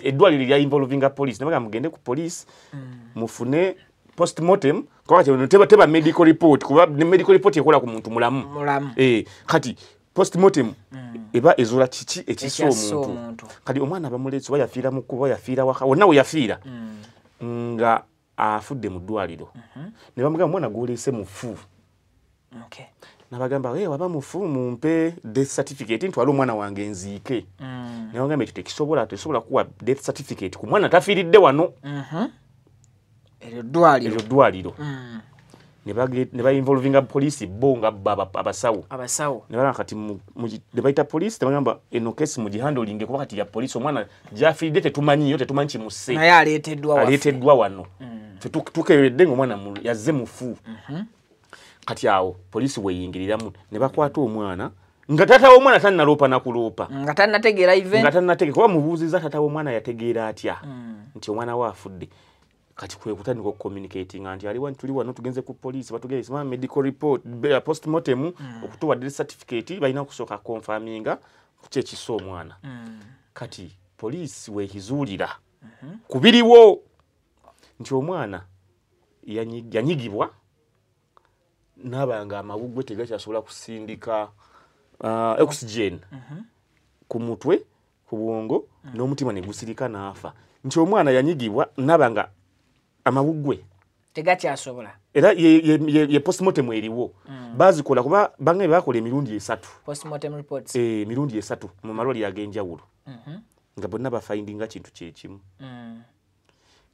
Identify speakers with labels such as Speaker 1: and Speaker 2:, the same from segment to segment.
Speaker 1: eddwaliro lya involvinga police nabaga mugende ku police mufune postmortem kwa teba medical report kuba medical report ekola ku muntu mulamu kati postmortem eba ezula chichi ekiso omuntu kati omwana bamuletso bayafira mu kuba yafira waka wonna we yafira nga afudde mu ddwaliro ne bamugamba mwana golese mufu nabagamba waba mufu mumpe death certificate ntwala omwana wange nziike ne bamugamba ekyo tekisobola kuwa death certificate ku mwana tafiiridde wano eryo ddwaliro ne ba-involvinga police bo nga abasawo ne balaba kati ne bayita police nebagamba eno kesi mugihandolinge kuba kati ya police omwana gyafiiridde tetumanyi kimusse
Speaker 2: naye aleeteddwa
Speaker 1: wano tukeberedde ng'omwana yazze mufu kati awo police weyingiriramu ne bakwata omwana nga tata w'omwana tannaloopa nakuloopa
Speaker 2: nga tannategeera
Speaker 1: kuba mubuuziza tata w'omwana yategeera atya nti omwana we afudde kati kwe kutandika communicating anti ali tuli wano tugenze ku police batugeze medical report postmortem okutuwa death certificate balina okusooka confirminga kuki ekiso omwana kati police wekizuulira kubiriwo nti omwana yanyigibwa nabanga amawugwe tegakyasobola kusindika oxygen ku mutwe ku bwongo n'omutima ne gusirika n'afa nti omwana yanyigibwa nabanga amawugwe
Speaker 2: tegakyasobola
Speaker 1: era ye postmortem eriwo bazikola kuba bange bakola emirundi 3
Speaker 2: postmortem reports
Speaker 1: mirundi 3 mu malwali agenjawulo nga bonna bafindinga kintu kyekimu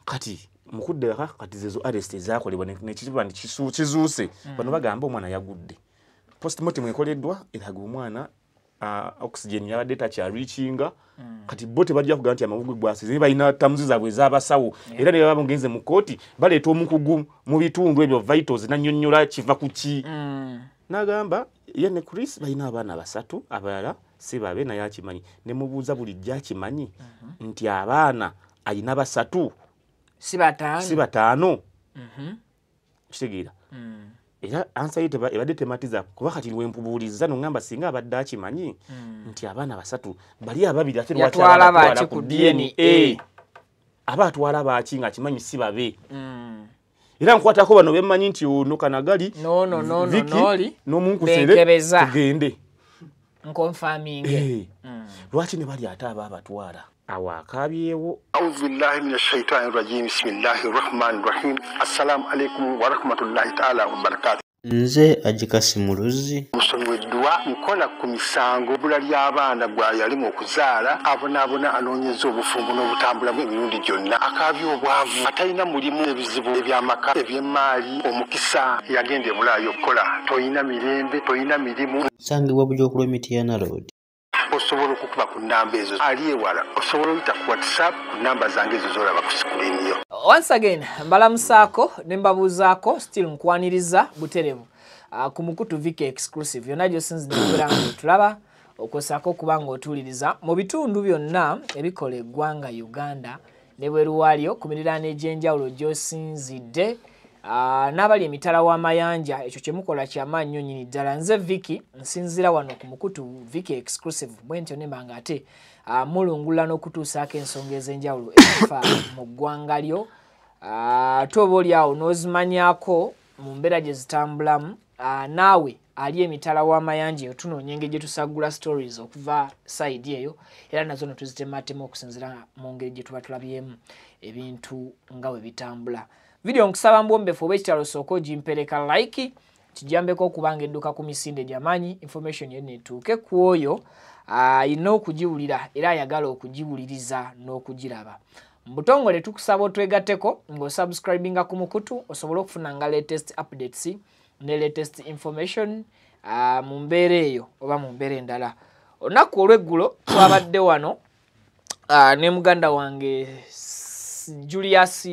Speaker 1: kati mukudde kati zezo arrest zakolebwa nekizibu kizuuse bano bagamba omwana yagudde postmortem ekoleddwa eraga omwana oxygen yabadde takyarichinga kati bote bajja kugamba nti amawugwe gwasize balina tamuzi zaabwe z'abasawo era ne baba mugenze mu kooti baleeta omukugu mu bitundu ebyo vitals nannyonnyola kiva ku ki n'agamba ye ne Chris balina abaana 3 abalala si babe naye akimanyi ne mubuuza bulijjo akimanyi nti abaana alina 3
Speaker 2: si bataano
Speaker 1: kitegeera era ansa yete ebadde tematiza kuba kati lwempubuuliza nongamba singa abadde akimanyi nti abaana 3 bali ababiri ate
Speaker 2: lwatwala baki ku DNA
Speaker 1: aba atwala baki nga akimanyi si babe era nkwatako bano bemmanyi nti ono kanagali
Speaker 2: noli
Speaker 1: n'omunkusere tugende
Speaker 2: nkonfirming
Speaker 1: lwaki ne bali ate aba abatwala awakabyewo
Speaker 3: a'udhu billahi minash shaitani rajim bismillahir rahmanir rahim assalamu alaykum wa rahmatullahi ta'ala wa barakatuh
Speaker 4: nze Ajikasimuruzi
Speaker 3: musomi weddwa nkola ku misango bula ly'abaana gwayalimu okuzaala abonaabona anoonyeza obufumbo n'obutambula bw'emirundi gyonna akaabya obwavu atalina mulimu ebizibu eby'amaka eby'emmaali omukisa yagenda e Bulaayi okukola toyina mirembe toyina mirimu
Speaker 4: sangibwa Bujookulu Mityana Road
Speaker 3: osobola okukuba ku nnamba ezo ali ewala osobola oyita ku WhatsApp ku nnamba zange ezo z'olaba ku screen yo.
Speaker 2: Once again mbalamusaako ne mbabuuzaako still nkwaniriza buterevu ku Mukutu Viki exclusive yonna gy'osinzidde okubeera nga otulaba okosaako okuba ng'otuwuliriza mu bitundu byonna ebikola eggwanga Uganda ne bweru waalyo ku miriraano egy'enjawulo gy'osinzidde n'abali emitala w'amayanja ekyo kye mukola ky'amaanyi nnyo nnyini ddala. Nze Viki nsinzira wano ku Mukutu Viki exclusive bwe ntyo ne mbanga ate mulungula n'okutuusaako ensonga ez'enjawulo ezifa mu ggwanga lyo ate oba oli awo n'ozimanyaako mu mbeera gye zitambulamu naawe ali emitala w'amayanja eyo tunoonya engeri gye tusaggula stories okuva side eyo era nazo ne tuzitematema okusinzira mu ngeri gye tuba tulabyemu ebintu nga bwe bitambula. Video nkusaba mbwombefu oba ekitalo sooka ogimpereka like kijambeko okubanga edduka ku misinde gy'amaanyi information yenna etuuke ku oyo ayina okugiwulira era ayagala okugiwuliriza n'okugiraba. Mu butongole tukusaba otwegatteko ng'osubscribinga ku Mukutu osobole okufunanga latest updates ne latest information mu mbeera eyo oba mu mbeera endala. Olunaku olw'eggulo twabadde wano ne muganda wange Julius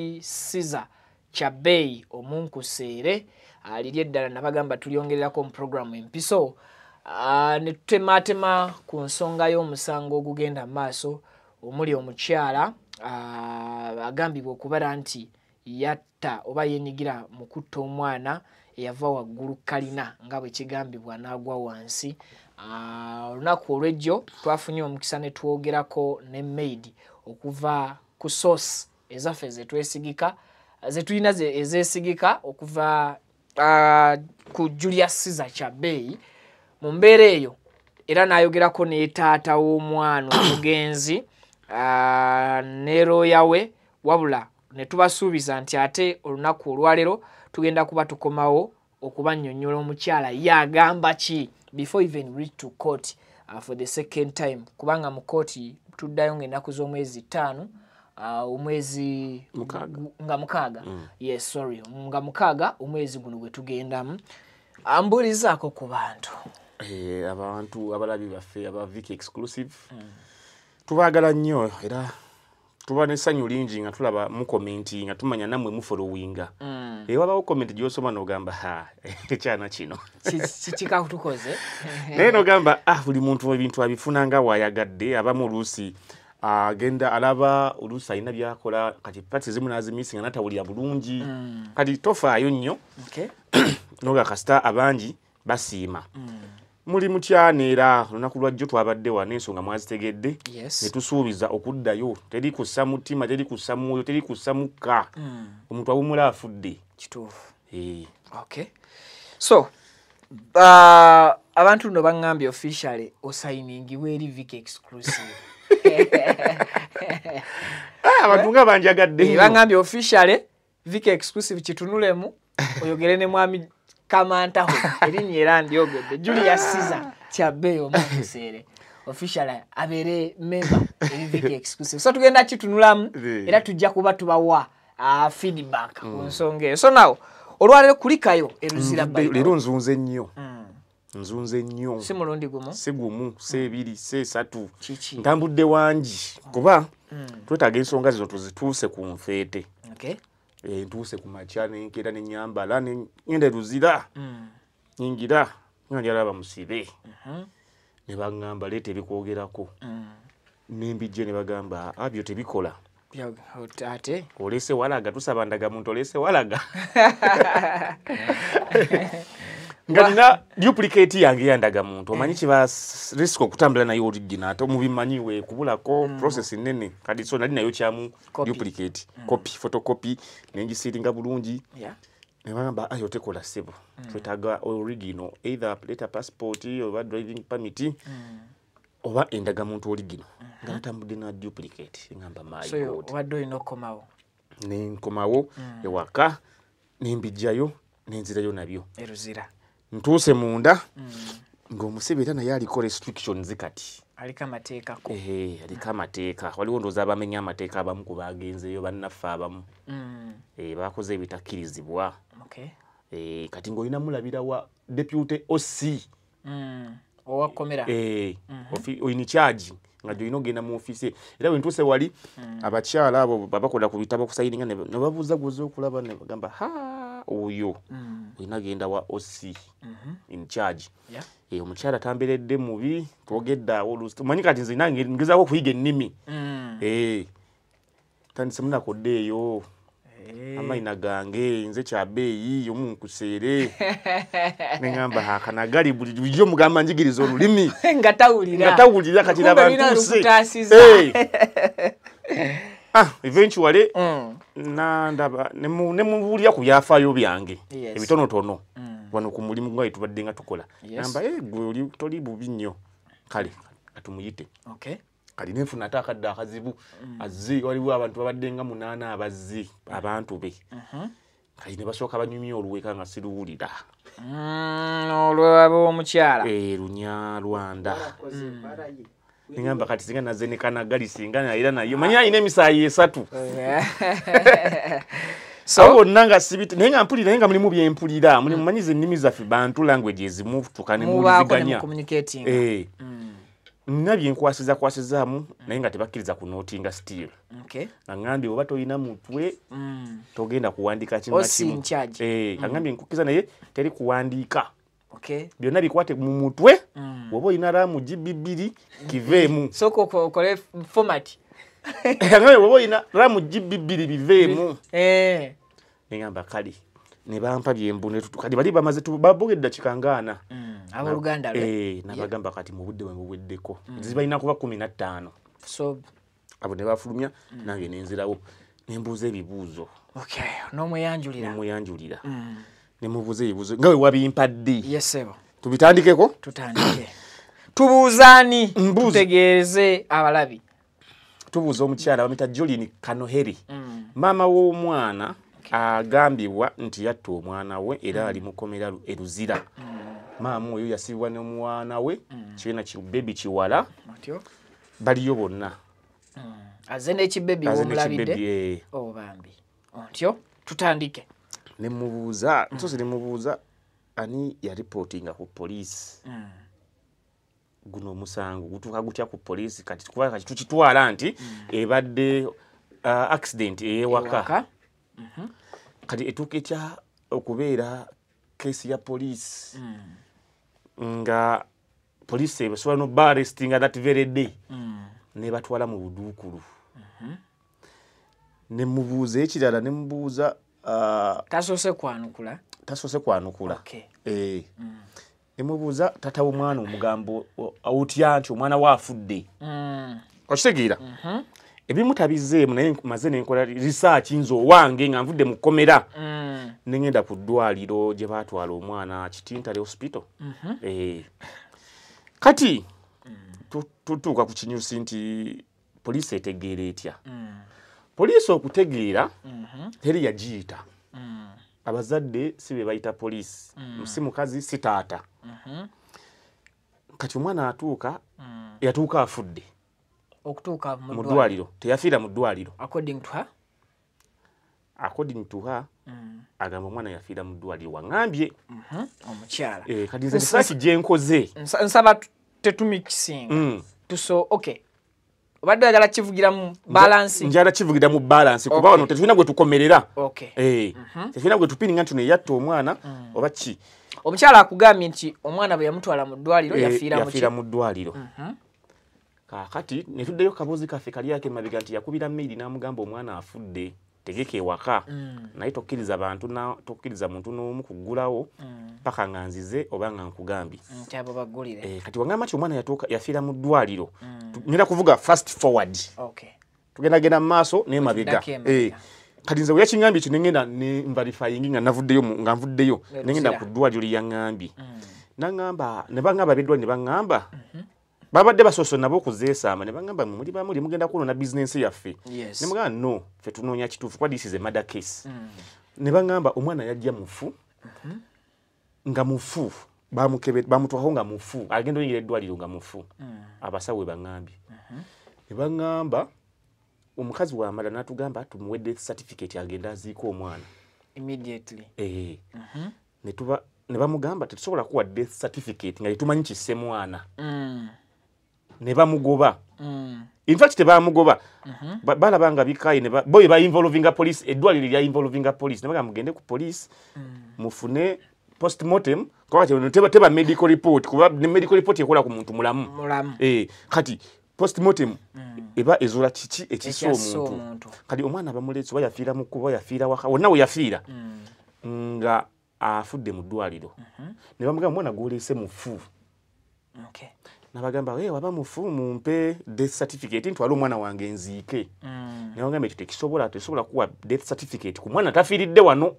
Speaker 2: Caesar Kyabbeyi omunkuseere alirye eddala nabagamba tulyongererako mu programu empiso ne tutematema ku nsonga y'omusango ogugenda mu maaso omuli omukyala agambibwa okubala nti yatta oba yenyigira mu kutta omwana eyava waggulu kalina nga bwe kigambibwa n'agwa wansi. Olunaku olw'ejjo twafunye omukisa ne twogerako ne maid okuva ku source ezaffe zetwesigika zetulina ezesigika okuva ku Julius Caesar Kyabeeyi mu mbeera eyo era n'ayogerako ne taata w'omwana omugenzi ne looya we wabula ne tubasuubiza nti ate olunaku olwaleero tugenda kuba tukomawo okubannyonnyola omukyala yagamba ki before even reach to court for the second time kubanga mu kooti tuddayo ng'ennaku z'omwezi 5 omwezi nga mukaaga yes sorry nga mukaaga omwezi guno gwe tugendamu ambulizaako ku bantu
Speaker 1: abantu abalabi baffe aba Vicky Exclusive tubaagala nnyo era tuba n'essanyu lingi nga tulaba mu komenti nga tumanya nammwe mu followinga wabawo komenti gy'osoma n'ogamba ekyana kino
Speaker 2: kikatukoze
Speaker 1: naye n'ogamba buli muntu ebintu abifuna nga waayagadde abamu oluusi agenda alaba oluusi alina byakola kati pati zimu n'azimisi nga natawulira bulungi kati tofaayo nnyo noga kasita abangi basiima muli mutyana era olunaku lwajjo twabadde wano ensonga mwazitegedde ne tusuubiza okuddayo teri kussa mutima teri kussa mwoyo teri kussa mukka omuntu awumula afudde
Speaker 2: kituufu so abantu no baŋŋambye officially osayiningiwe eri Vicky Exclusive
Speaker 1: abantu nga banjagadde
Speaker 2: baŋŋambye officially Vicky Exclusive kitunulemu oyogere ne mwami Kamantaho erinnya era ndyogedde Julius Caesar Kyabeeyi omuseere officially abeere member eri Vicky Exclusive so tugenda kitunulamu era tujja kuba tubawa feedback ku nsonga eyo so now olwaleero kulikayo eruzira
Speaker 1: leero nzunze nnyo nzunze nnyo
Speaker 2: si mulundi gumu
Speaker 1: si gumu si ebiri si esatu ntambudde wangi kuba twetaaga ensonga zino tuzituuse ku nfeete ntuuse ku makya nenkera nenyambala ngenda eruzira nyingira nga ndyalaba musibe ne baŋŋamba leeta ebikwogerako nembijje ne bagamba byo tebikola
Speaker 2: ate
Speaker 1: olese walaga tusaba ndagamuntu olese walaga nga nina duplicate yange yandagamuntu omanyi kiba risk okutambula nayo original ate mubimanyiwe kubulako process nene kadi so nali nayo kyamu duplicate copy photocopy nenjisiringa bulungi ne bagamba ayo tekola sebo twetaaga original either letter passport oba driving permit oba endagamuntu original nga natambudde na duplicate ngamba my god
Speaker 2: so wadde olina okukomawo
Speaker 1: nenkomawo ewaka nembijjayo nenzirayo nabyo
Speaker 2: eruzira
Speaker 1: ntuuse munda ng'omusibe era naye aliko restrictions kati
Speaker 2: aliko amateekako
Speaker 1: aliko amateeka waliwo ndowooza abamenya amateeka abamu ku bagenzeeyo bannaffe abamu bakoze ebitakkirizibwa kati ng'olina mulabira wa deputy OC
Speaker 2: owakomera
Speaker 1: oyina charge nga gyolina ogenda mu ofisi era bwe ntuuse wali abakyala abo babakola ku bitabo kusayininga ne babuuzaguza okulaba ne bagamba oyo olina genda wa OC in charge omukyala tamberedde mubi twogedde awo oluusi omanyi kati nze nange ngezaako okuyiga ennimi tandise munakoddeeyo amayina gange nze Kyabeeyi omunkuseere neŋŋamba akanagali buli bulijjo mugamba njigiriza olulimi
Speaker 2: nga
Speaker 1: tawulira kati nabantuuse eventually nandaba nemubuulira ku byafaayo byange ebitonotono wano ku mulimu gwaye tubadde nga tukola namba gwe toli bubi nnyo kale atumuyite kali nenfuna ate akadde akazibu azze waliwo abantu babadde nga 8 abazze abantu be kali ne basooka banyumya oluweka nga siruwulira
Speaker 2: olwaba omukyala
Speaker 1: lunya lwanda ngamba kati singa nazze ne kanagali singa era nayo manyi ayina emisaayi 3 so nanga sibiti naye nga mpulira naye nga mulimu byempulira mumanyize ennimi zaffe bantu language ezimu tukane muliziganya nina byenkwasizaamu naye nga tebakkiriza ku nootinga still aŋŋambye oba tolina mutwe togenda kuwandiika kimu aŋŋambye nkukkiza naye teri kuwandiika byonna bikwate mu mutwe oba olina raamu GB2 kiveemu
Speaker 2: okole format
Speaker 1: aŋŋambye oba olina raamu GB2 biveemu neŋŋamba kale ne bampa byembune kati bali bamaze babogedde dakika ngaana
Speaker 2: abooluganda
Speaker 1: nabagamba kati mu budde bwe buweddeko zibalina kuba 15
Speaker 2: so
Speaker 1: abo ne bafulumya nange nenzirawo nembuuza ebibuuzo
Speaker 2: n'omweyanjulira
Speaker 1: nemubuuza ebibuuzo nga we wabimpadde
Speaker 2: yesebo
Speaker 1: tubitandikeko
Speaker 2: tutandike tubuuzaani tutegeeze abalabi
Speaker 1: tubuuza omukyala bamita Jolini Kanoheri maama w'omwana agambibwa nti yatta omwana we era ali mukomera eruzira maama oyo yasibibwa n'omwana we kiina bebi kiwala baliyo bonna
Speaker 2: aze n'ekibebi w'omulabidde obambi ontyo tutandike
Speaker 1: nemubuuza nsozi nemubuuza ani yaripootinga ku poliisi guno omusango gutuuka gutya ku poliisi kati kuba kati tukitwala nti ebadde accident ey'ewaka kati etuuka ekya okubeera keesi ya poliisi nga poliisi ebasobola noba arrestinga that very day ne batwala mu buduukulu ne mubuuza ekirala ne mubuuza
Speaker 2: tasoose kwanukula ne mubuuza tata w'omwana omugambo awutya nti omwana we afudde okitegeera ebimu tabizzeemu naye maze nenkola research nze owange nga nvudde mu kkomera ne ngenda ku ddwaliro gye baatwala omwana Kitintale hospital kati tutuuka ku kinyusi nti poliisi etegeera etya poliisi okutegeera teri yagiyita abazadde si be bayita poliisi si mukazi si taata kati omwana atuuka yatuuka afudde okutuuka
Speaker 1: mu ddwaliro teyafiira mu ddwaliro according to her agamba omwana yafiira mu ddwaliro waŋŋambye
Speaker 2: omukyala
Speaker 1: kati nze research gye nkoze
Speaker 2: nsaba tetumikisinga tuso obadde oyagala kivugiramu balansi
Speaker 1: njala kivugiramu balansi kuba wano tetulina gwe tukomerera tetulina gwe tupininga nti yatta omwana oba ki
Speaker 2: omukyala akugambye nti omwana bwe yamutwala mu ddwaliro yafiira mu
Speaker 1: ddwaliro kakati ne tuddeyo kabuuzi kaffe kali yake mabega nti yakubira maili n'amugamba omwana afudde tegeka ewaka naye tokkiriza bantu tokkiriza muntu n'omu kuggulawo paka nga nzize oba nga nkugambye kati wangamba nti omwana yafiira mu ddwaliro ngenda kuvuga fast forward tugendagenda mu maaso naye mabega kati nze weyakingambye ekyo nengenda ne verifying nga nvuddeyo nengenda ku ddwaliro lyaŋŋambye naŋŋamba ne baŋŋamba beddwaliro ne baŋŋamba babadde basoso nabo okuzeesaama ne baŋŋamba muli bamuli mugenda kunoona bizinensi yaffe ne mugamba no ffe tunoonya kituufu kuba this is a murder case ne baŋŋamba omwana yajja mufu nga mufu bamutwako nga mufu agenda oyingira eddwaliro nga mufu abasawo baŋŋambye ne baŋŋamba omukazi wamala n'atugamba tumuwe death certificate agenda aziika omwana
Speaker 2: immediately
Speaker 1: ne bamugamba tetusobola kuwa death certificate nga tetumanyi kisse mwana ne bamugoba in fact tebamugoba balaba nga bikayi boye ba involvinga police eddwaliro lya involvinga police ne bagamba mugende ku police mufune postmortem kwa teba medical report kuba medical report ekola ku muntu mulamu kati postmortem eba ezula kiki ekiso omuntu kati omwana bamuletso bayafiira mu kuba yafiira waka wonna we yafiira nga afudde mu ddwaliro ne bamugamba mwana gwolese mufu nabagamba waba mufu mumpe death certificate ntwala omwana wange nziike ne bagamba ekyo tekisobola kuwa death certificate ku mwana tafiiridde wano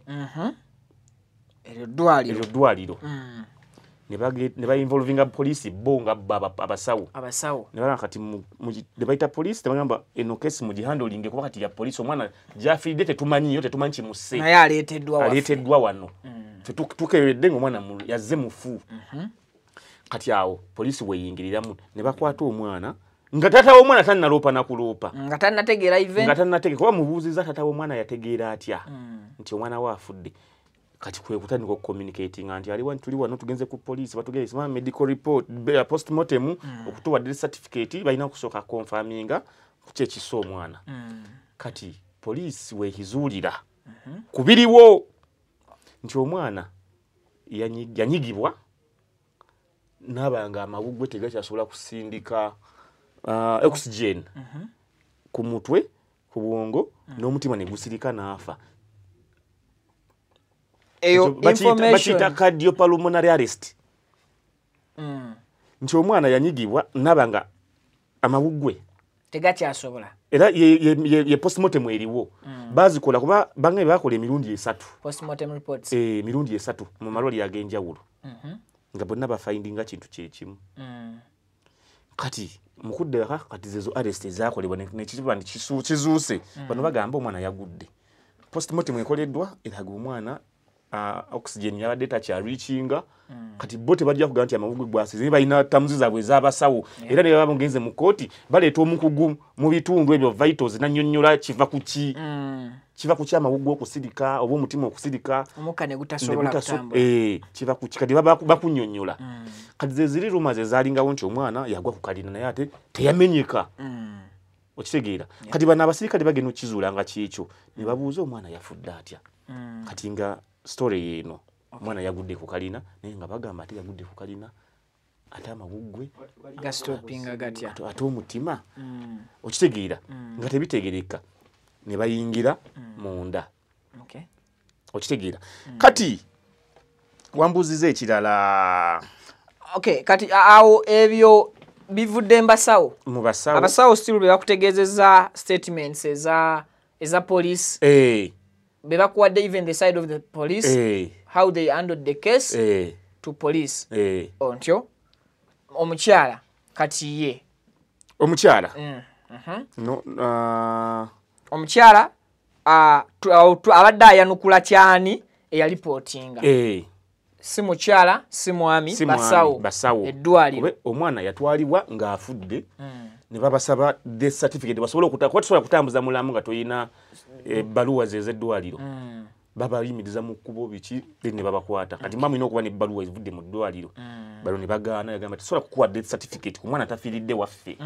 Speaker 2: eryo ddwaliro
Speaker 1: ne bainvolvinga poliisi bo nga abasawo ne bagamba kati ne bayita poliisi ne bagamba eno kesi mugihandolinge kuba kati ya poliisi omwana gyafiiridde tetumanyi kimusse
Speaker 2: naye
Speaker 1: aleeteddwa wano tukebedde ng'omwana yazze mufu kati awo poliisi weyingiriramu ne bakwata omwana nga tata w'omwana tannaloopa nakuloopa
Speaker 2: nga tannategeera
Speaker 1: kuba mubuuziza tata w'omwana yategeera atya nti omwana we afudde kati kwe kutandika okucommunicatinga nti aliwa tuli wano tugenze ku poliisi batugeze medical report postmortem okutuwa death certificate balina okusooka confirminga kuki ekissa omwana kati poliisi weekizuulira kubiriwo nti omwana yanyigibwa nabanga amawugwe tegakyasobola kusindika oxygen ku mutwe ku bwongo n'omutima ne gusirika n'afa
Speaker 2: eyo information
Speaker 1: bakiyita cardiopulmonary arrest nti omwana yanyigibwa nabanga amawugwe
Speaker 2: tegakyasobola
Speaker 1: era ye postmortem eriwo bazikola kuba bangaye bakola emirundi 3
Speaker 2: postmortem reports
Speaker 1: emirundi 3 mu malwali agenjawulo nga bonna bafindinga kintu kyekimu kati mukuddeka kati zezo arrest zakolebwa nekiba kizuuse bano bagamba omwana yagudde postmortem ekoleddwa eraga omwana oxygen yabadde takyarichinga kati bote bajja kugamba nti amawugwe gwasize balina tamuzi zaabwe ez'abasawo era ne baba mugenze mu kooti baleeta omukugu mu bitundu ebyo vitals nannyonnyola kiva ku ki kiva ku kyamawugwe okusirika oba omutima okusirika
Speaker 2: omuka ne gutasobola kutambula
Speaker 1: kiva ku kikati bakunnyonnyola kati ze ziri rumaze zaalingawo nti omwana yagwa ku kalina naye ate teyamenyeka okitegeera kati bano abasirikale bagenda okukizuula nga kiekyo ne babuuza omwana yafudde atya kati nga story yeno omwana yagudde ku kalina naye nga bagamba ate yagudde ku kalina ate amawuggwe
Speaker 2: gastopinga gatya
Speaker 1: ate omutima okitegeera nga tebitegereka ne bayingira munda okitegeera kati wambuziza ekirala
Speaker 2: kati awo ebyo bivudde mbasawo
Speaker 1: mu basawo
Speaker 2: abasawo still be bakutegeezezza statements eza police be bakuwadde even the side of the police how they handled the case to police ontyo omukyala kati ye
Speaker 1: omukyala
Speaker 2: omukyala abadde ayanukula kyani eyalipotinga si mukyala si mwami basawo eddwaliro
Speaker 1: omwana yatwalibwa ng'afudde ne babasaba death certificate basobola kutambuza mulamu nga toyina ebbaluwa z'eddwaliro babayimiriza mu kkubo biki ne babakwata kati mamu ina okuba n'ebbaluwa evudde mu ddwaliro balo ne bagaana yagamba tesobola kukuwa death certificate ku mwana tafiiridde waffe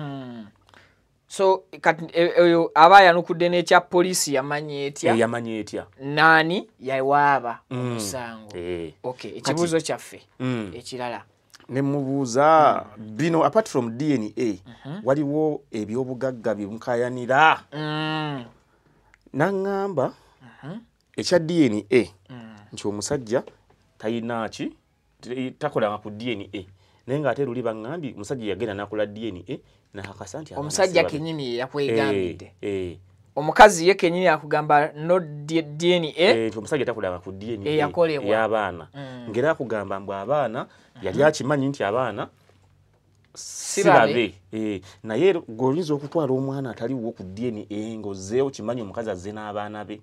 Speaker 2: so kati oyo aba yanukudde n'ekya poliisi yamanye
Speaker 1: etya
Speaker 2: naani yawaaba omusango ekibuuzo kyaffe ekirala
Speaker 1: ne mubuuza bino apart from DNA waliwo ebyobugagga byemukayanira naŋŋamba ekya DNA nti omusajja tayinaki takolanga ku DNA naye ng'ate luli baŋŋambye omusajja yagenda nakola DNA nakakasa nti
Speaker 2: omusajja kenyini yakwegambidde omukazi ye kenyini yakugamba no DNA
Speaker 1: omusajja takolanga ku DNA
Speaker 2: yakolebwa
Speaker 1: y'abaana ngera akugamba mbu abaana yali akimanyi nti abaana
Speaker 2: sirabe
Speaker 1: naye g'oyinza okutwala omwana ataliwo ku DNA ng'ozzeewo kimanyi omukazi azze n'abaana be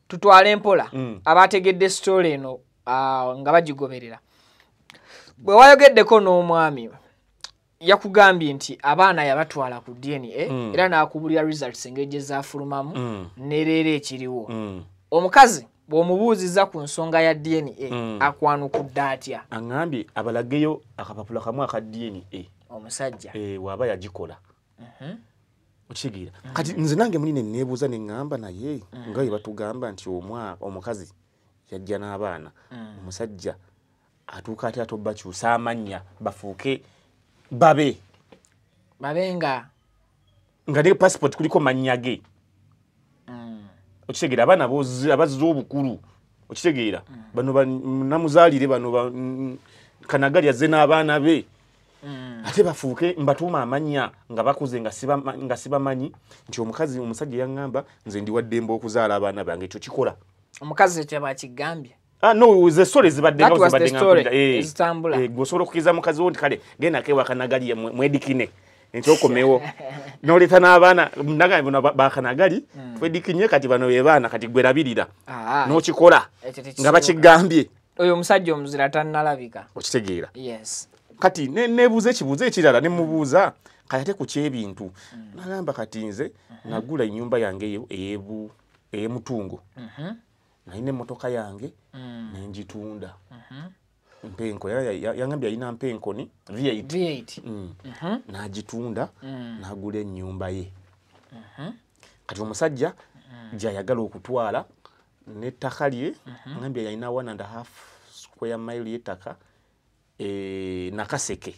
Speaker 2: tutwale empola abategedde story eno nga bagigoberera bwe wayogeddeko n'omwami yakugambye nti abaana yabatwala ku DNA era n'akubulira results engeri gye zaafulumamu nereero ekiriwo omukazi bw'omubuuziza ku nsonga ya DNA akwanukudde atya
Speaker 1: aŋŋambye abalageyo akapapula kamu aka DNA
Speaker 2: omusajja
Speaker 1: waaba yagikola okitegeera kati nze nange muli neneebuuza ne ŋŋamba naye nga bwe batugamba nti omukazi yajja n'abaana omusajja atuuka ate ate bakyusa amannya bafuuke
Speaker 2: babenga
Speaker 1: nga ne passport kuliko mannya ge okitegeera abaana abazza obukulu okitegeera bano namuzaalire bano kanagali azze n'abaana be ate bafuuke mbatuuma amanya nga bakuze nga sibamanyi nti omusajja yaŋŋamba nze ndi waddembe okuzaala abaana bange ekyo kikola
Speaker 2: omukazi kyebakigambye
Speaker 1: no ze story zibadde
Speaker 2: ezitambula
Speaker 1: gwosobola okukiza mukazi wo nti kale genda kewa kanagali mwedikine ekyokomewo noleeta n'abaana naga bakanagali twedikinye kati bano be baana kati gwerabirira n'okikola nga bakigambye
Speaker 2: oyo omusajja omuzira tannalabika
Speaker 1: okitegeera
Speaker 2: yes
Speaker 1: kati nebuuza ekibuuzo ekirala ne mubuuza kati ate ku kyebintu nagamba kati nze nagula ennyumba yange ey'emutungo nalina emmotoka yange nenjitunda mpenko yangambye alina mpenkoni V8 n'agitunda n'agula ennyumba ye kati omusajja gy'ayagala okutwala n'ettaka lye ngambye yalina 1.5 square mile y'ettaka Nakaseke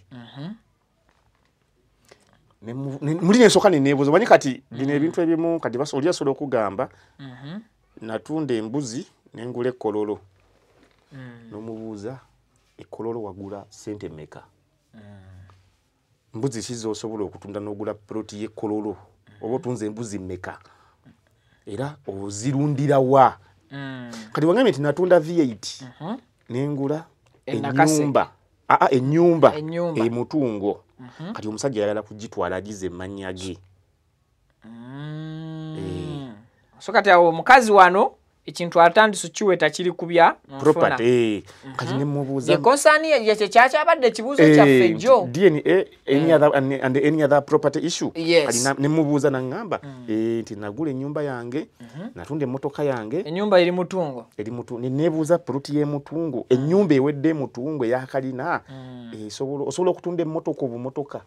Speaker 1: muli nensooka neneebuuza manyi kati bino ebintu ebimu kati oli asobola okugamba natunda embuzi nengula ekkololo n'omubuuza ekkololo wagula sente mmeka mbuzi kizo osobola okutunda n'ogula ploti y'ekkololo oba otunze embuzi mmeka era ozirundira wa kati wangambye nti natunda V8 n'engula ennyumba emutungo kati omusajja yagala kugitwala agize emmanya ge
Speaker 2: so kati awo omukazi wano ekintu atandise kiweta kiri kubya
Speaker 1: property kati ne mubuuza
Speaker 2: ye konsani ye kyacha abadde kibuzo kyaffe jo
Speaker 1: DNA any other property issue kati ne mubuuza nangamba nti nagula ennyumba yange natunde emmotoka yange
Speaker 2: ennyumba eri mutungo
Speaker 1: nebuuza ploti ye mutungo ennyumba ewedde mutungo yakalina osobola okutunda emmotoka obumotoka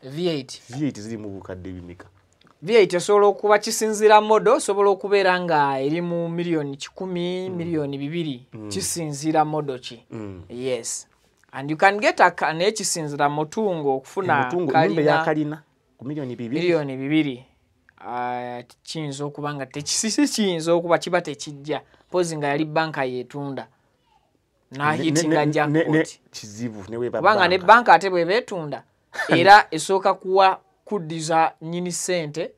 Speaker 1: V8 ziri mu bukadde bimika
Speaker 2: V8 osobola okuba kisinzira modo osobola okubeera nga eri mu milioni 10 milioni 2 kisinzira modo ki yes and you can get nekisinzira mutungo okufuna
Speaker 1: kalina ku milioni
Speaker 2: 2 kiyinza okuba nga kiyinza okuba kiba tekijja pozi nga yali banka yetunda nahitinga jackpot
Speaker 1: kizibu neweeba
Speaker 2: kubanga ne banka ate bwe betunda era esooka kuwa kuddiza nyini sente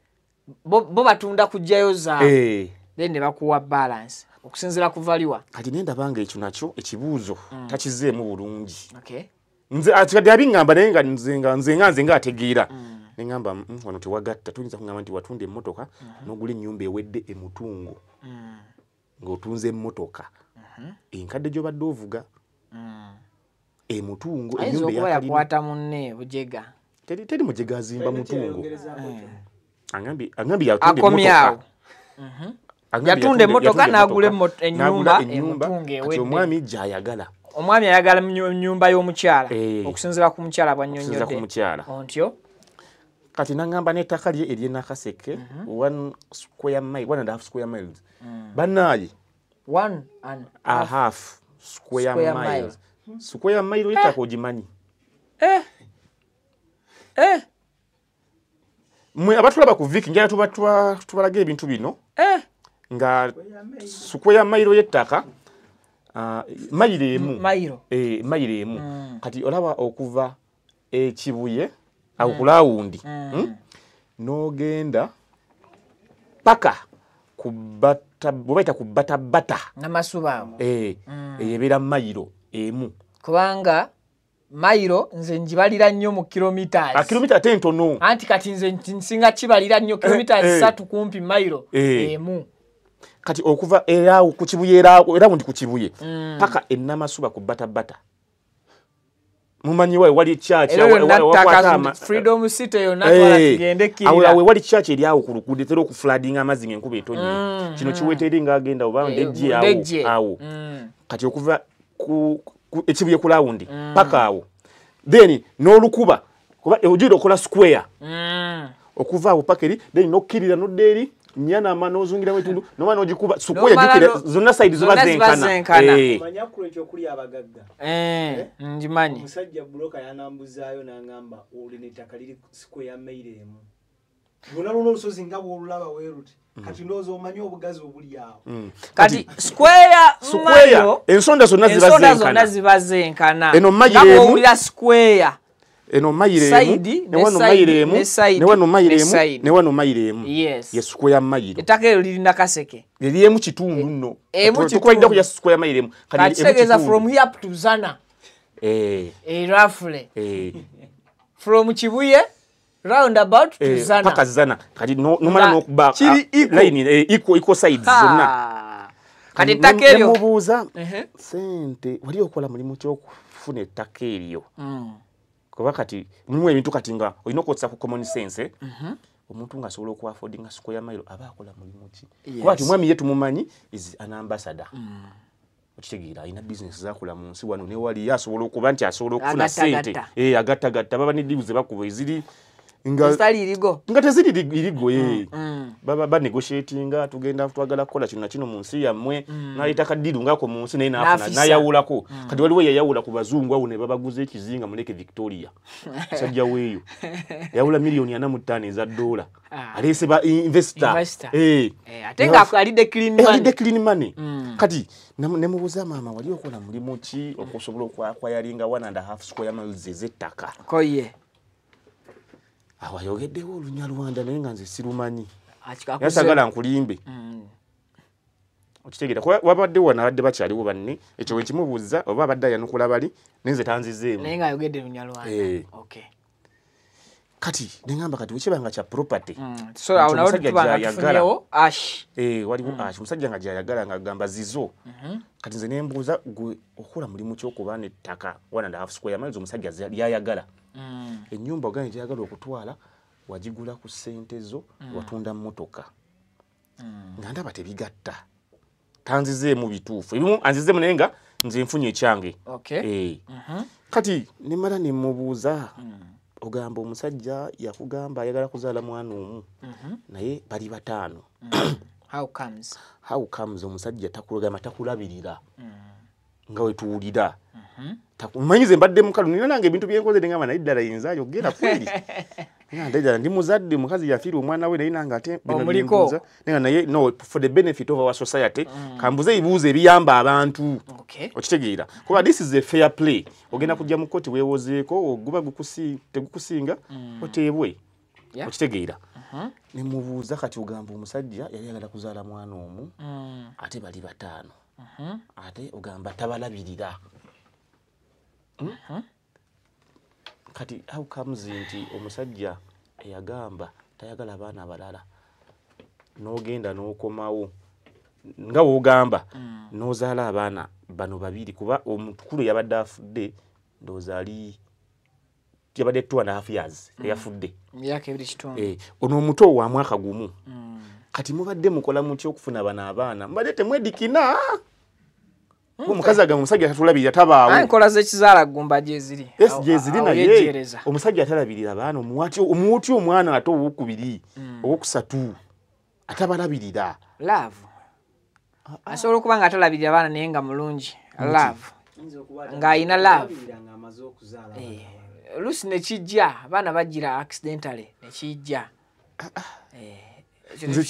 Speaker 2: bo batunda kujjayo zaawe then ne bakuwa balance okusinzira ku value
Speaker 1: kati nenda banga ekyo nakyo ekibuuzo takizeemu bulungi
Speaker 2: okay
Speaker 1: nze atikadde abingamba naye nga nze nga ategeera nengamba wano tewagatta tuyinza kugamba nti watunda emmotoka n'ogula ennyumba ewedde emutungo ng'otunze emmotoka enkadde gy'obadde ovuga emutungo ennyumba
Speaker 2: yakwata munne bujega
Speaker 1: teri mujega azimba mutungo angambi yatunde
Speaker 2: emmotoka n'agula ennyumba emutungo ewedde
Speaker 1: omwami gy'ayagala
Speaker 2: omwami ayagala nyumba y'omukyala okusinzira ku mukyala bwannyonnyodde ontyo
Speaker 1: kati nangamba n'ettaka lye ery'enakaseke 1 square miles bannaaye 1.5 square miles square mile ettaka ogimanyi mwe abatulaba ku Vicky njala tubalaga ebintu bino nga square mile y'ettaka mayiro emu kati olaba okuva ekibuye awo ku laawundi n'ogenda paka ku bata
Speaker 2: namasuba
Speaker 1: eyebeera mayiro emu
Speaker 2: kubanga mayiro nze njibalira nnyo mu kilometers
Speaker 1: kilomita tentono
Speaker 2: anti kati nze nsinga kibalira nnyo kilometers 3 kumpi mayiro emu
Speaker 1: kati okuva era ku kibuye era ndi ku kibuye paka enamasuba ku bata mumanyi wali church
Speaker 2: Freedom City yonna twala tugende kirira
Speaker 1: awe wali church eri awo ku lukude tero ku flooding amazi ng'enkuba etonye kino kiweteri ng'agenda oba ndejje awo kati okuva ku ekibuye ku laawundi paka awo then n'olukuba kuba ojira okola square okuva awo paka eri then n'okkirira n'oddeeri nyana manozungira wetundu no ogikuba square jukire zonna side zoba zenkana
Speaker 5: manya ku ekyo kuli abagagga
Speaker 2: njimanyi
Speaker 5: omusajja buloka yanambuzaayo n'angamba oli n'ettaka liri square mile emu lwonna olusozi nga bw'olulaba weeruti kati ndowooza omanyi obugazi obuli awo
Speaker 2: kati square
Speaker 1: ensonda zonna
Speaker 2: ziba zenkana
Speaker 1: eno mayire
Speaker 2: emu square
Speaker 1: eno mayire emu ne wano mayire emu ye square mayiro
Speaker 2: ettaka eryo lirina kaseke
Speaker 1: liri emu kitundu nno tukwalidde ku ya square mayire emu
Speaker 2: kati kitegeeza from here up to Zana roughly from Kibuye round about to Zana
Speaker 1: paka Zana kati nomala n'okuba line equal sides zonna
Speaker 2: kati ettaka eryo
Speaker 1: mubuuza sente wali okola mulimu ky'okufuna ettaka eryo kuba kati mulimu ebintu kati nga olina okotsa ku common sense omuntu nga asobola okuaffordinga square mile aba akola mulimu ki kuba kati mwami ye tumumanyi is an ambassador okitegeera alina business zakola mu nsi wano ne wali asobola okuba nti asobola okufuna sente agattagatta baba ne deals bakuba eziri nga teziri irigo baba negotiatinga tugenda twagala kukola kino nakino mu nsi yammwe nayita kadiru ngako mu nsi naye nafuna nayawulako kati waliwo yayawula ku bazungu awo ne babaguza ekizinga mu Lake Victoria musajja weeyo yawula miliyoni 45 eza dola alese ba investor
Speaker 2: ate nga alidde
Speaker 1: clean money kati nemubuuza maama wali okola mulimu ki okusobola okwayalinga 1.5 square miles ez'ettaka
Speaker 2: koye
Speaker 1: awo ayogeddewo Olunyalwanda naye nga nze sirumanyi
Speaker 2: Akikakuze.
Speaker 1: yasagala nkulimbe okitegeera kuba wabaddewo nabadde bakyaliwo banne ekyo bwe kimubuuza oba abadde ayanukula bali nenze tanzizeemu
Speaker 2: naye nga ayogedde Lunyalwanda. Okay.
Speaker 1: kati neŋŋamba kati wekibanga kya property
Speaker 2: So awo nawo tubanga tufunyewo ash.
Speaker 1: waliwo ash omusajja nga gyayagala nga agamba zizo kati nze nembuuza gwe okola mulimu ky'okuba n'ettaka 1.5 square miles omusajja lyayagala ennyumba oganye gyayagala okutwala wagigula ku ssente zo watunda mmotoka nga ndaba tebigatta tanzizeemu bituufu ebimu anzizeemu naye nga nze nfunye ekyange. Kati nemala nemubuuza ogamba omusajja yakugamba ayagala kuzaala mwana omu naye bali bataano. How comes omusajja takulabirira nga wetuwulira manyize mbadde mukalu nina nange ebintu byenkoze nengamba naye ddala yinza yogera kweri ddala ndi muzadde mukazi yafiirwa omwana we naye nange ate
Speaker 2: omuliko
Speaker 1: naye no for the benefit of our society kambuze ebibuuzo ebiyamba abantu okitegeera kuba this is a fair play ogenda kujja mu kkooti weewozeeko oguba tegukusinga oteebwe okitegeera nemubuuza kati ogamba omusajja yali ayagala kuzaala mwana omu ate bali bataano ate ogamba tabalabirira. Kati how comes nti omusajja eyagamba tayagala abaana abalala n'ogenda n'okomawo nga woogamba n'ozaala abaana bano babiri kuba omutukulu yabadde afudde ndowooza ali yabadde 2.5 years eyafudde ono omuto wa mwaka gumu kati mubadde mukola mutya okufuna bano abaana mbadde temwedikina omukazi agamba omusajja tatulabirira tabaawo
Speaker 2: nkola z'ekizaala gumba gyeziri
Speaker 1: naye omusajja atalabirira abaana omuwuti omwana ate owokubiri owokusatu atabalabirira
Speaker 2: love asobola okuba nga atalabirira abaana naye nga mulungi love ng'ayina love oluusi nekijja abaana bagira accidentally nekijja
Speaker 1: nze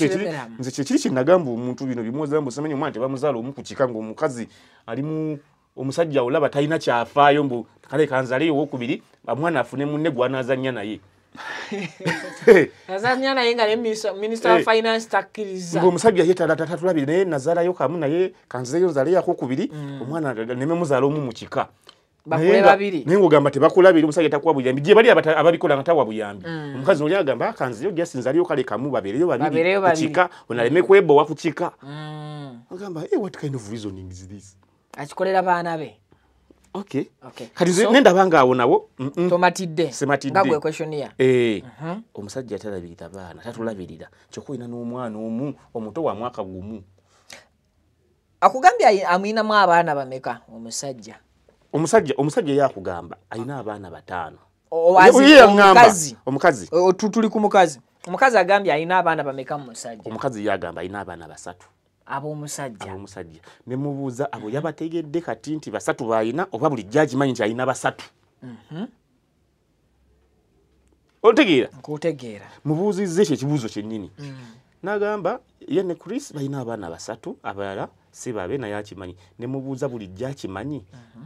Speaker 1: kyekiri kyenagamba omuntu bino bimwozambu osamanya omwana tebamuzaala omu ku kika ng'omukazi alimu omusajja olaba talina kyafaayo mbu kale kanzaleyo owokubiri omwana afune munne gwanazannya naye
Speaker 2: azannya naye nga minisita wa finance takkiriza
Speaker 1: ng'omusajja ye tatulabire naye nazaalayo kamu naye kanzireyo nzaleyako okubiri omwana nememuzaala omu mu kika
Speaker 2: bakule babiri
Speaker 1: naye ng'ogamba tebakulabira omusajja takuwa buyambi gye bali ababikola nga tawa buyambi omukazi oli agamba akanzireyo jasinzaliyo kale kamu babeereyo babiri ku kika onaleme kwebowa ku kika agamba what kind of reasoning is this
Speaker 2: akikolera baana be
Speaker 1: kati nendaba ngaawo nawo
Speaker 2: tomatidde nga gwe questionnaire
Speaker 1: omusajja talabirira baana tatulabirira kyokka olina n'omwana omu omuto wa mwaka gumu
Speaker 2: akugambye amwinamu abaana bameka
Speaker 1: omusajja yakugamba alina abaana 5 omukazi
Speaker 2: tuli ku omukazi agambye alina abaana bameka mu musajja
Speaker 1: omukazi yagamba alina abaana 3
Speaker 2: ab'omusajja
Speaker 1: nemubuuza abo yabategedde kati nti 3 balina oba buli jjaji manyi nti alina 3
Speaker 2: otegeera
Speaker 1: mubuuzizza ekyo ekibuuzo kyennyini n'agamba ye ne Chris balina abaana 3 abalala si babe naye akimanyi nemubuuza bulijjo akimanyi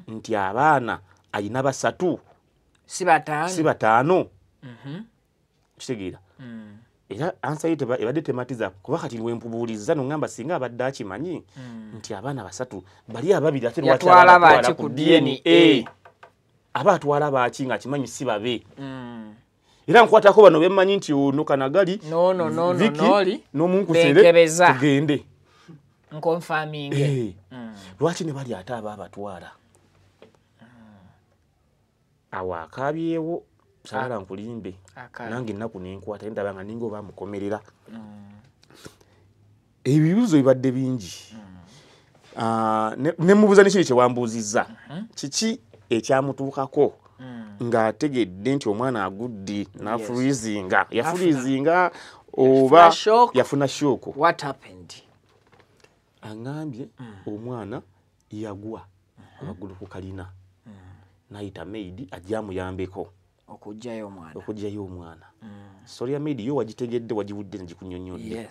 Speaker 1: nti abaana alina 3 si 5 kitegeera era ansa ye ebadde tematiza kuba kati wempubuulizza nongamba singa abadde akimanyi nti abaana 3 bali ababiri ate
Speaker 2: yatwala baki ku DNA
Speaker 1: aba atwala baki nga akimanyi si babe era nkwatako bano bemmanyi nti ono kanagali
Speaker 2: noli
Speaker 1: n'omunkusere tugende
Speaker 2: nkonfirming
Speaker 1: lwaki ne bali ate aba abatwala awo akabyewo sagala nkulimbe nange ennaku nenkwata ndaba nga ninga oba mukomerera ebibuuzo bibadde bingi nemubuuza nekiri kyewambuuzizza kiki ekyamutuukako ng'ategedde nti omwana agudde nafulizinga yafulizinga oba yafuna shooko aŋŋambye omwana yagwa amagulu ku kalina n'ayita maidi ajja amuyambeko okugjayo omwana sori ya maidi yo wagitegedde wagiwudde negikunnyonnyodde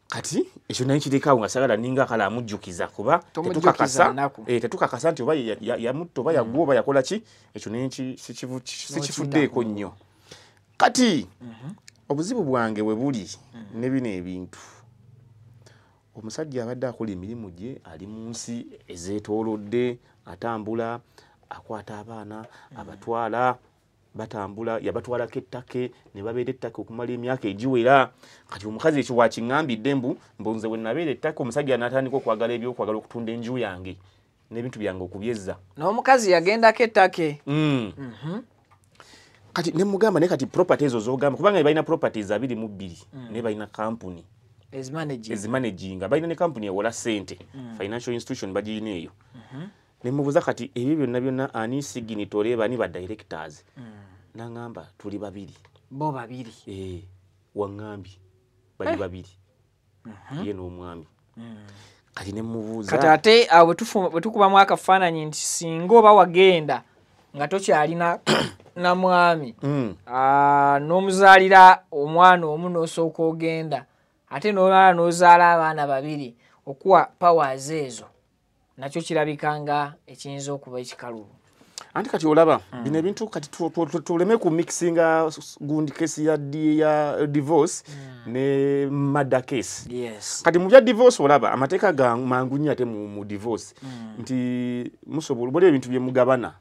Speaker 1: kati ekyo naye kirekawo nga sagala ninga akala amujjukiza kuba tetukakasa nti oba yamutta oba yagwa oba yakola ki ekyo naye sikifuddeeko nnyo kati obuzibu bwange bwe buli ne bino ebintu omusajja abadde akola emirimu gye ali mu nsi ezeetoolodde atambula akwata abaana abatwala batambula yabatwalako ettake ne babeera ettake okumala emyaka egiwera kati omukazi ekyo wakiŋŋambidde mbunze bwe nabeera ettake omusajja n'atandika okwagala ebyokwagala okutunda enju yange n'ebintu byange okubyezza
Speaker 2: n'omukazi yagendako ettake
Speaker 1: kati ne mugamba ne kati property ezo z'ogamba kubanga balina properties 22 ne balina company ezimanaginga balina ne company ewola ssente financial institution bagirina eyo ne mubuuza kati ebyo byonna byonna ani signatory bani ba directors nangamba tuli babiri
Speaker 2: bo babiri
Speaker 1: waŋŋambye bali babiri ye n'omwami kati ne mubuuza
Speaker 2: kati ate awo bwe tukubamu akafaananyi nti singa oba wagenda nga tokyalina na mwami n'omuzaalira omwana omu n'osooka ogenda ate n'olala n'ozaala abaana babiri okuwa powers ezo nakyo kirabikanga ekiyinza okuba ekikalubu
Speaker 1: anti kati olaba bino ebintu kati tuleme ku mixinga gundi kesi ya divorce ne murder case kati mu bya divorce olaba amateeka ga mangu nnyo ate mu divorce nti musobola buli ebintu bye mugabana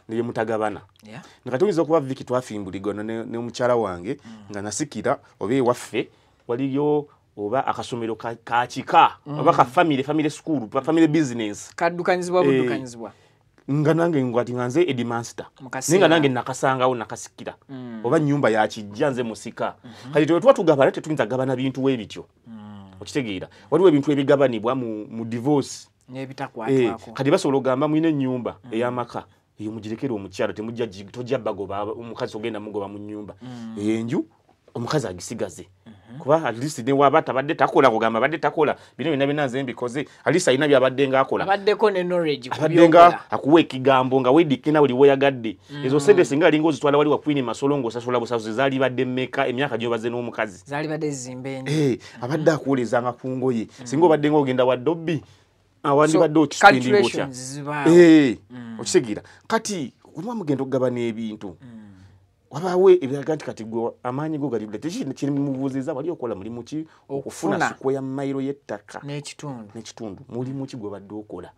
Speaker 1: ne mutagabana nakati oyinza okuba viki twafimbuligana ne mukyala wange nga nasikira oba ewaffe waliyo oba akasomero kakika oba ka family school family business
Speaker 2: kaddukanyizibwa buddukanyizibwa
Speaker 1: nga nange ngwati nganze Edmaster ninga nange nakasangawo nakasikira oba nyumba ya kijja nze musika kati tuba tugabana tetuyinza gabana bintu webityo okitegeera waliwo ebintu ebigabanibwa mu divorce
Speaker 2: n'ebitakwatwako
Speaker 1: kati basobola ogamba mwine ennyumba ey'amaka eyo mugirekera omukyala temujja tojja bagoba omukazi ogenda mugoba mu nyumba enju omukazi agisigaze kuba at least ne waba tabadde takola kugamba badde takola bino bina binaze mbikoze at least alina byabadde nga akola
Speaker 2: abaddeko ne knowledge
Speaker 1: abadde nga akuwa ekigambo nga weddikina buli weyagadde ezo sente singa alinga ozitwala wali wa Queen Masolongo sasola busaso zaali badde mmeka emyaka gyobaze n'omukazi
Speaker 2: zaali badde zimbenye
Speaker 1: abadde akuwoleza nga kungoye singa obadde nga ogenda wa Dobby awandi badde okisipendingo kya okitegeera kati olwa mugenda okugabana ebintu wabawe ebiraga nti kati gwe amaanyi go gali kiri mubuuziza wali okola mulimu ki okufuna sikweya mayiro y'ettaka n'ekitundu mulimu ki gwe badde okola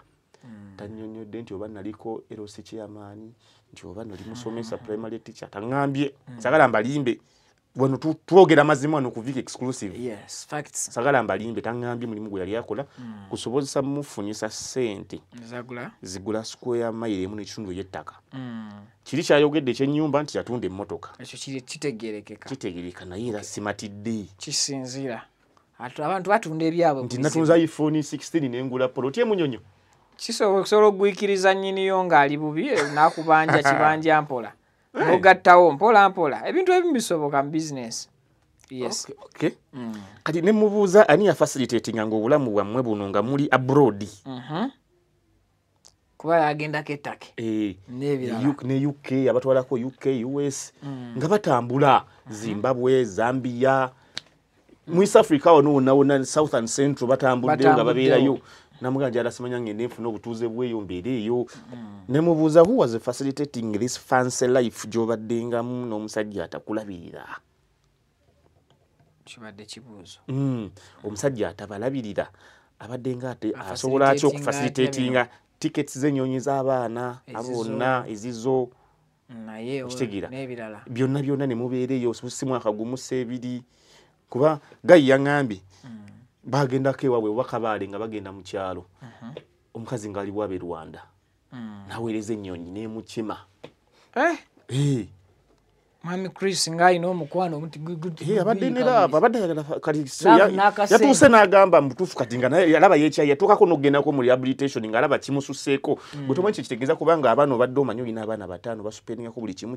Speaker 1: tannyonnyodde nti oba naliko erosi kyamaanyi nti oba nali musomesa primary teacher taŋŋambye sagala mbalimbe wano twogera mazima wano ku Vic exclusive sagala mbalimbe taŋŋambye mulimu gwe yali akola kusobozesa mufunyisa ssente zigula sikweya mayiro emu n'ekitundu y'ettaka kiri kyayogedde ekyennyumba nti yatunda emmotoka
Speaker 2: ekyo kitegerekeka
Speaker 1: naye era simatidde
Speaker 2: kisinzira abantu batunda ebyabwe
Speaker 1: nti natunza iPhone 16 n'engula Pro tie munyonyo
Speaker 2: kisobola okugwikiriza nnyiniyo ng'ali bubi nakubanja kibanja mpola n'ogattawo mpola ebintu ebimu bisoboka mu business
Speaker 1: kati ne mubuuza ani ya facilitating nga obulamu bwammwe buno nga muli abroad
Speaker 2: kuba yagendako ettake
Speaker 1: ne UK abatwalako UK US nga batambula Zimbabwe Zambia mu East Africa wona South and Central batambuddeyo nga babeerayo namuganja alasimanya ngende nfuna obutuuze bweyo mbeereeyo ne mubuuza who was facilitating this fancy life gy'obaddengamu n'omusajja atakulabirira
Speaker 2: kibadde kibuuzo
Speaker 1: omusajja atabalabirira abadde nga ate asobola atya okufacilitatinga tickets z'ennyonyi z'abaana abonna ezizo
Speaker 2: naye
Speaker 1: n'ebirala byonna ne mubeereyo si mwaka gumu seebiri kuba gayi yaŋŋambye bagendako ewaabwe bakabaale nga bagenda mu kyalo omukazi nga aliwo abe Rwanda naweereza ennyonyi n'emukima
Speaker 2: Mwami Chris ng'alina omukwano omuti
Speaker 1: abadde neraba abadde yatuuse n'agamba mutuufu kati nga alaba yeekyayi yatuukako n'okugendako mu rehabilitation ng'alaba kimususeeko bwe tomanyi kyo kitegeeza kubanga abaana obadde omanyi olina abaana bataano basupendingako buli kimu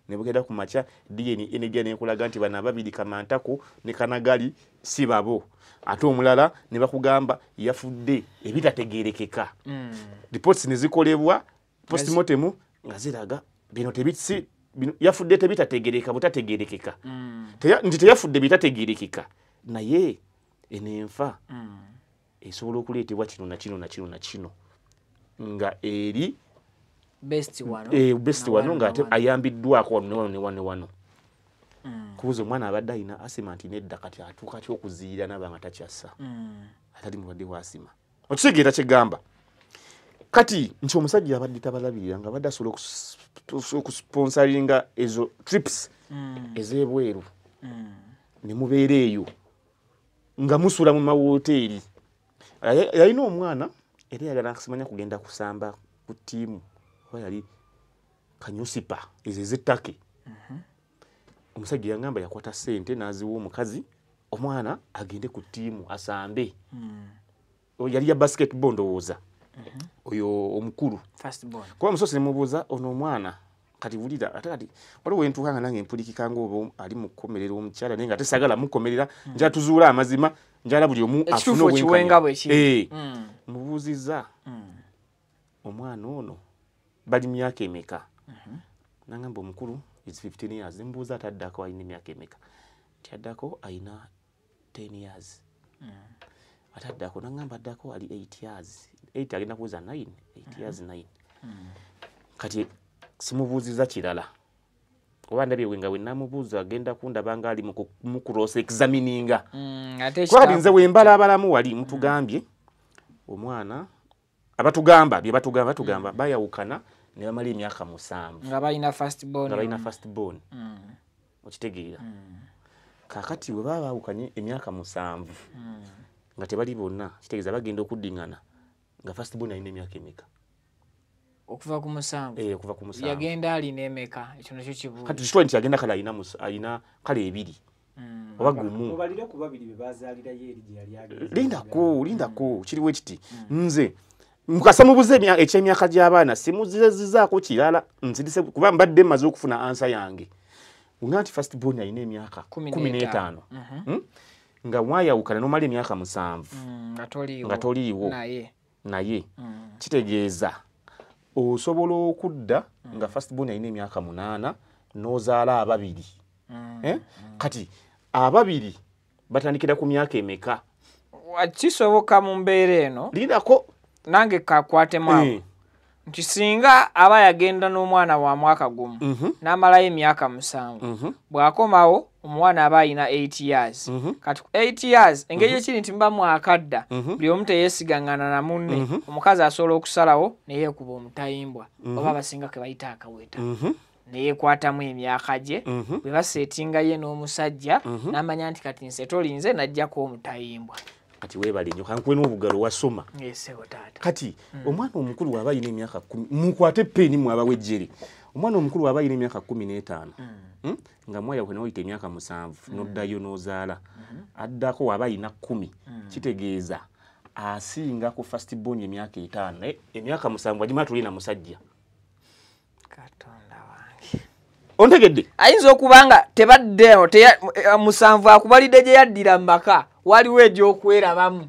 Speaker 1: ne bugenda ku makya DNA enegya nekulaga nti bano ababiri Kamantako ne Kanagali si babo ate omulala ne bakugamba yafudde ebitategeerekeka reports ne zikolebwa postmortem nga ziraga bino tebitsi yafudde tebitategeereka butategeerekeka nti teyafudde bitategeerekeka naye enenfa esobola okuleetebwa kino na kino nga eri best wano nga ate ayambiddwako wano kubuza omwana abadde alina asima nti nedda kati atuuka ty okuziira naba nga takyassa atali mulwadde wa asima okitegeera kyegamba kati nti omusajja abadde tabalabirira nga abadde asobola okusponsaringa ezo trips ez'ebweru ne mubeera eyo nga musula mu mawoteeri yalina omwana era yagala akasimanya kugenda kusamba ku ttiimu oba yali kanyusipa ezo ez'ettake omusajja yagamba yakwata ssente n'aziwa omukazi omwana agende ku ttiimu asambe yali ya basketball ndowooza oyo omukulu kuba omusozi ne mubuuza ono omwana kati wulira ate kati waliwo wentuuka nga nange mpulikikanga oba ali mu kukomerera omukyala naye nga tesagala mukomerera njala tuzuula amazima njala buli omu afune obwenkanya mubuuzizza omwana ono bali myaka emeka nangamba omukulu is 15 years mbuuza ataddako alina emyaka emeka tyaddako alina 10 years ataddako nangamba addako ali 8 years 8 agenda kuweza 9 8 years 9 kati simubuuziza kirala oba ndabye wenga wenamubuuza agenda kundaba nga ali mu cross examininga kwali nze wembala abalamu wali mutugambye omwana abatugamba bye batugamba bayawukana ne bamala emyaka 7
Speaker 2: nga balina first born
Speaker 1: okitegeera kakati we baba bawukanye emyaka 7 nga tebali bonna kitegeeza bagenda okuddingana nga first born alina emyaka emeka
Speaker 2: okuva ku 7
Speaker 1: okuva ku 7
Speaker 2: yagenda alina emeka ekyo nakyo kibuuzo
Speaker 1: kati tukitwala nti yagenda kale alina kale 2 oba gumu
Speaker 5: mubalire ku babiri be bazaalira yeri gye yali agenda
Speaker 1: lindako kiriwo ekiti nze mukasa mubuze ekyemyaka gy'abaana simuzizaako kirala nzirise kuba mbadde mmaze okufuna ansa yange nga nti first born alina emyaka 15 nga mwayawukana n'omala emyaka 7 nga toliiwo naye kitegeeza osobola okudda nga first born alina emyaka 8 n'ozaala ababiri kati ababiri batandikira ku myaka emeka
Speaker 2: kisoboka mu mbeera eno
Speaker 1: lindako
Speaker 2: nange kakwatemu nti singa aba yagenda n'omwana wa mwaka gumu n'amalayo emyaka 7 bw'akomawo omwana aba alina 8 years kati 8 years engeri ekiri nti mba mwakadda buli omu teyeesigangana na munne omukazi asobola okusalawo neyeekuba omutayimbwa oba abasinga ke bayita akaweta neyeekwatamu emyaka gye bwe baseetinga ye n'omusajja n'amanya nti kati nse tolinze najjako omutayimbwa
Speaker 1: kati webale nnyo kankuwe n'obugalo wasoma
Speaker 2: yesewo taata
Speaker 1: kati omwana omukulu waba alina emyaka 10 mukwate peni mwaba wejjere omwana omukulu waba alina emyaka 15 nga mwaya kwe noyita emyaka 7 noddayo n'ozaala addako waba alina 10 kitegeeza asinga ku first born emyaka 5 emyaka 7 wajima tulina musajja
Speaker 2: katonda wange
Speaker 1: ontegedde
Speaker 2: ayinza okubanga tebaddeewo 7 akubalidde gye yaddira mbaka waliwo egy'okwerabamu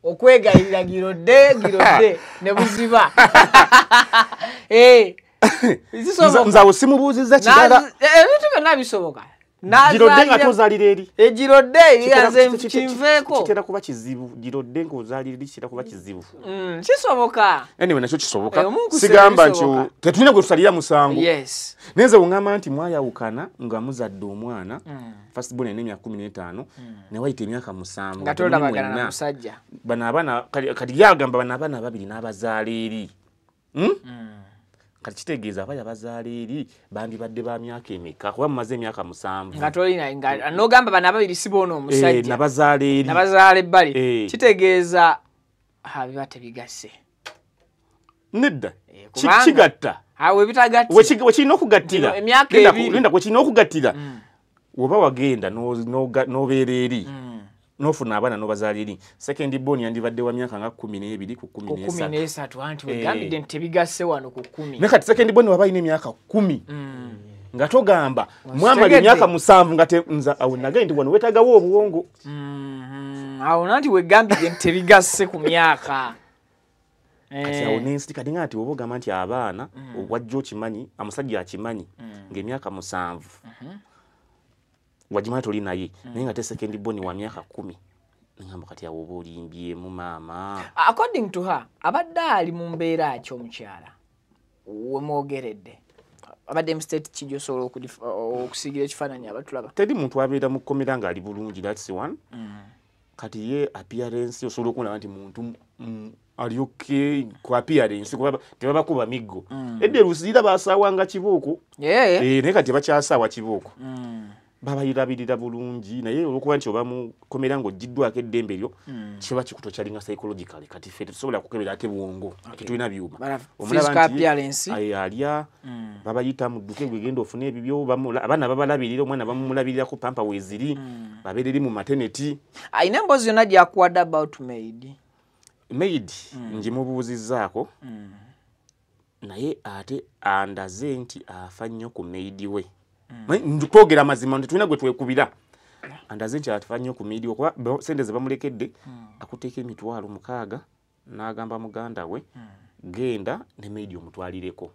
Speaker 2: okwegayirira girodde ne buziba
Speaker 1: nzawo simubuuzizza kirala
Speaker 2: ebintu byonna bisoboka
Speaker 1: girodde nga tozaalira eri
Speaker 2: egirodde yanze kinveeko
Speaker 1: kitera kuba kizibu girodde ng'ozaalira eri kitera kuba kizibu
Speaker 2: kisoboka
Speaker 1: anyway nakyo kisoboka sigamba nti tetulina gwe tusalira musango neze ungamba nti mwayawukana nga muzadde omwana first born n'emyaka 15 ne wayita emyaka 7
Speaker 2: nga tolabagana na musajja
Speaker 1: bano abaana kati yagamba bano abaana babiri n'abazaala eri kati kitegeeza abaya bazaala eri bandibadde ba myaka emeka kuba mumaze emyaka 7
Speaker 2: nga tolina n'ogamba bano ababiri si boona omusajja
Speaker 1: nabazaala eri
Speaker 2: nabazaala ebbali kitegeeza biba tebigasse
Speaker 1: nedda kigatta
Speaker 2: awe bitagatte
Speaker 1: wekirina okugattira
Speaker 2: emyaka ebiri
Speaker 1: linda kwekirina okugattira woba wagenda n'obeera eri nofuna abaana n'obazaala eri second born yandibadde wa myaka nga 12 ku 13
Speaker 2: anti wegambidde nti tebigasse wano ku 10
Speaker 1: ne kati second born waba alina emyaka 10 nga togamba mwamala emyaka 7 nga nza awo nagaye nti wano wetagawo obuwongo
Speaker 2: awo nanti wegambidde nti tebigasse ku myaka
Speaker 1: kati awo nensi kati nga nti oba ogamba nti abaana wajja okimanyi amusajja akimanyi ng'emyaka 7 wajima toli naye naye nga te second born wa myaka 10 ngamba kati awo oba olimbyemu maama
Speaker 2: according to her abadde ali mu mbeera ki omukyala we mwogeredde abadde mu state ki gy'osobola okusigira ekifaananyi abatulaba.
Speaker 1: Teri muntu abeera mu kkomera ng'ali bulungi, that's one. Kati ye appearance osobola okulaba nti muntu ali okay ku appearance kuba tebabakuba miggo. Edde lusira basaawanga kibooko. Naye kati bakyasaawa kibooko. Babayirabirira bulungi naye olwokuba nti oba mu kkomera ng'oggiddwako eddembe lyo kiba kikutokyalinga psychologically kati ffe tetusobola kukebera ate bwongo tetulina byuma.
Speaker 2: Physical appearance
Speaker 1: alya babayita mudduke gwegenda ofuna ebibyo abaana babalabirira omwana bamumulabirirako pampa weeziri babeereri mu maternity.
Speaker 2: Ayina emboozi yonna gyakuwadde about maid
Speaker 1: ngimubuuzizzaako naye ate andaze nti afa nnyo ku maid we. Ndikogera mazima ntitulina gwe twekubira. Andaze nti afa nnyo ku maid we kuba sente ze bamulekedde akuteeka emitwalo 6 n'agamba muganda we genda ne maid omutwalireko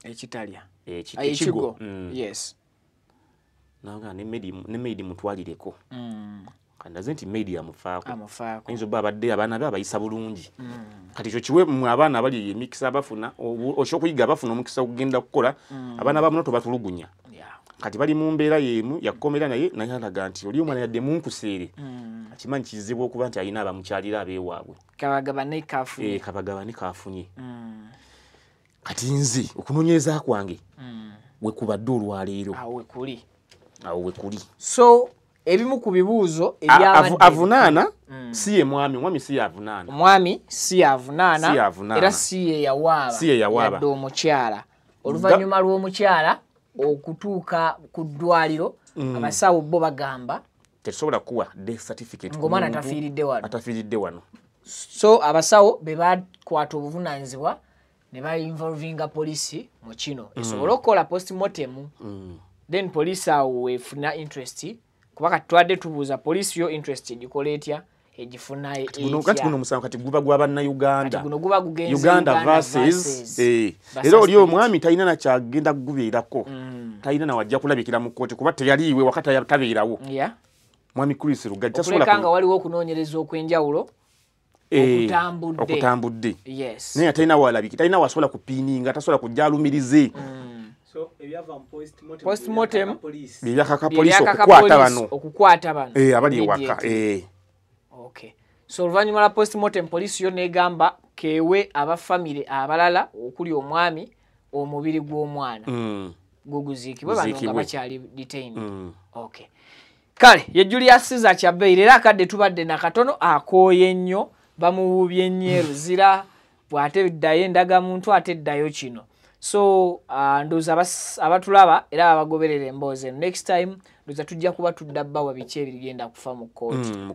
Speaker 2: ekitalya
Speaker 1: ekigo.
Speaker 2: Yes.
Speaker 1: Naga ne maid mutwalireko. Andaze nti maid amufaako. Ayinza obba abadde abaana be abayisa bulungi. Kati ekyo kiwe mu abaana abali emikisa bafuna okyokuyiga bafuna omukisa okugenda kukola abaana bamuno tobatulugunya. Kati bali mu mbeera y'emu yakkomera naye alaga nti oli omwana yadde munkuseere akimanyi kizibu okuba nti alina abamukyalira abeewaabwe.
Speaker 2: Kabagabane
Speaker 1: kaafunye. Kati nze okunoonyereza kwange we kubadde olwaleero awo we kuli.
Speaker 2: So ebimu ku bibuuzo
Speaker 1: avunaana si ye mwami si yavunaana.
Speaker 2: Omwami si yavunaana era si ye yawaaba yadde omukyala. Oluvannyuma lw'omukyala okutuuka ku ddwaliro abasawo bo bagamba
Speaker 1: tetusobola kuwa death certificate
Speaker 2: ng'omwana atafiiridde
Speaker 1: wano.
Speaker 2: So abasawo be bakwata obuvunaanyizibwa ne bainvolvinga poliisi mu kino esobole okukola postmortem. Then poliisi awo weefuna interest kuba kati twadde tubuuza poliisi yo interest egikola etya egifuna
Speaker 1: kati guno musango kati guba gwa Bannayuganda.
Speaker 2: Guno guba gugenze
Speaker 1: Uganda versus era oli omwami talina nakyagenda kugubeerako. Talina nawajja kulabikira mu kkooti kuba teyaliiwe wakati tabeerawo. Mwami Chris Rugagi tasobola
Speaker 2: kuleka nga waliwo okunoonyereza okwenjawulo
Speaker 1: okutambudde. Naye talina walabiki talina wasobola kupiininga tasobola kujja alumirize.
Speaker 5: So ebyava mu
Speaker 2: postmortem
Speaker 1: byakaka poliisi
Speaker 2: okukwata bano
Speaker 1: abali ewaka.
Speaker 2: Okay. So oluvannyuma lwa postmortem poliisi yo negamba kewe abafamire abalala okuli omwami omubiri gw'omwana guguziikibwe bano nga bakyali detained. Okay. Kale ye Julius Caesar Kyabeire era akadde tubadde nakatono akooye nnyo bamuwubye nnyo eruzira bw'ate biddayo endagamuntu ate eddayo kino. So ndoza abatulaba era abagoberera emboozi next time ndoza tujja kuba tuddabbawa biki ebigenda kufa mu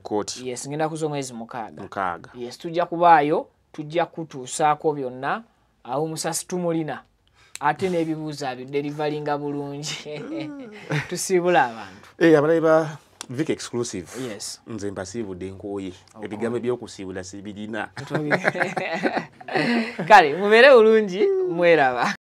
Speaker 2: kooti. Yes, ngenda kuza omwezi 6. Yes, tujja kubaayo tujja kutuusaako byonna awo musasi tumulina ate n'ebibuuzo abiderivalinga bulungi tusiibula abantu.
Speaker 1: Abalabi ba Vic exclusive.
Speaker 2: Yes.
Speaker 1: Nze mbasiibudde nkooye ebigambo by'okusiibula sibirina.
Speaker 2: Kale mubeere bulungi mweraba.